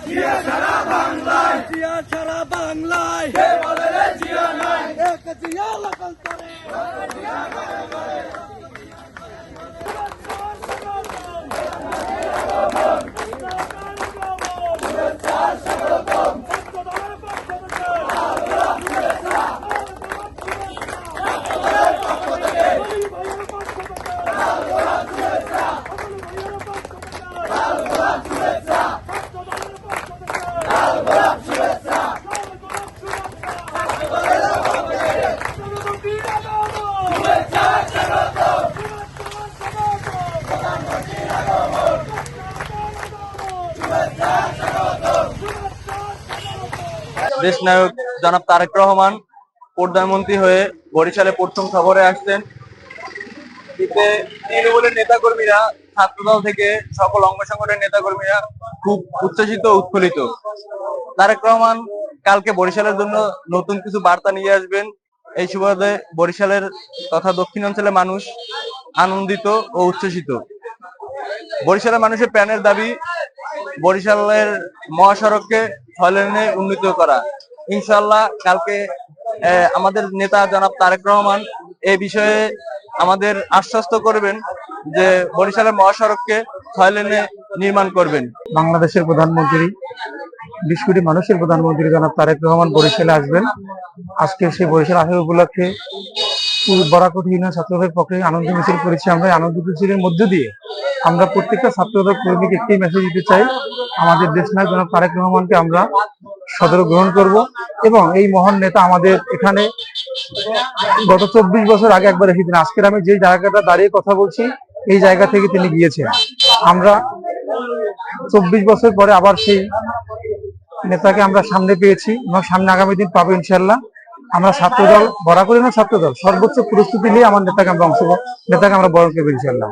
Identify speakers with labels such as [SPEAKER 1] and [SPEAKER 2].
[SPEAKER 1] জিয়া সারা বাংলায়, জিয়া সারা বাংলায়, এক জিয়া লাগল করে।
[SPEAKER 2] দেশ নায়ক জনাব তারেক রহমান প্রধানমন্ত্রী হয়ে বরিশালে প্রথম সফরে আসছেন। এতে তৃণমূলের নেতাকর্মীরা, ছাত্রদল থেকে সকল অঙ্গ সংগঠনের নেতাকর্মীরা খুব উচ্ছ্বসিত, উৎফুল্লিত। তারেক রহমান কালকে বরিশালের জন্য নতুন কিছু বার্তা নিয়ে আসবেন। এই সুবাদে বরিশালের তথা দক্ষিণাঞ্চলের মানুষ আনন্দিত ও উচ্ছ্বসিত। বরিশালের মানুষের প্রাণের দাবি বরিশালের মহাসড়ককে 6 লেনে উন্নীত করা। ইনশাআল্লাহ কালকে আমাদের নেতা জনাব তারেক রহমান এই বিষয়ে আমাদের আশ্বস্ত করবেন যে বরিশালের মহাসড়ককে 6 লেনে নির্মাণ করবেন।
[SPEAKER 3] বাংলাদেশের প্রধানমন্ত্রী, 20 কোটি মানুষের প্রধানমন্ত্রী জনাব তারেক রহমান বরিশালে আসবেন। আজকে সেই বরিশাল আসার উপলক্ষে বরাকট ইউনিয়ন ছাত্রদের পক্ষে আনন্দ মিছিল করেছি। আমরা আনন্দ মিছিলের মধ্য দিয়ে আমরা প্রত্যেকটা ছাত্রদল কর্মীকে একটি মেসেজ দিতে চাই, আমাদের দেশ নায়ক জনাব তারেক রহমানকে আমরা সদর গ্রহণ করব। এবং এই মহান নেতা আমাদের এখানে গত 24 বছর আগে একবার এসেছিলেন। আজকের আমি যে জায়গাটা দাঁড়িয়ে কথা বলছি এই জায়গা থেকে তিনি গিয়েছেন। আমরা 24 বছর পরে আবার সেই নেতাকে আমরা সামনে পেয়েছি এবং সামনে আগামী দিন পাবো ইনশাল্লাহ। আমরা ছাত্রদল, বরাকট ইউনিয়ন ছাত্রদল সর্বোচ্চ প্রস্তুতি নিয়ে আমার নেতাকে আমরা বরণ করবো ইনশাল্লাহ।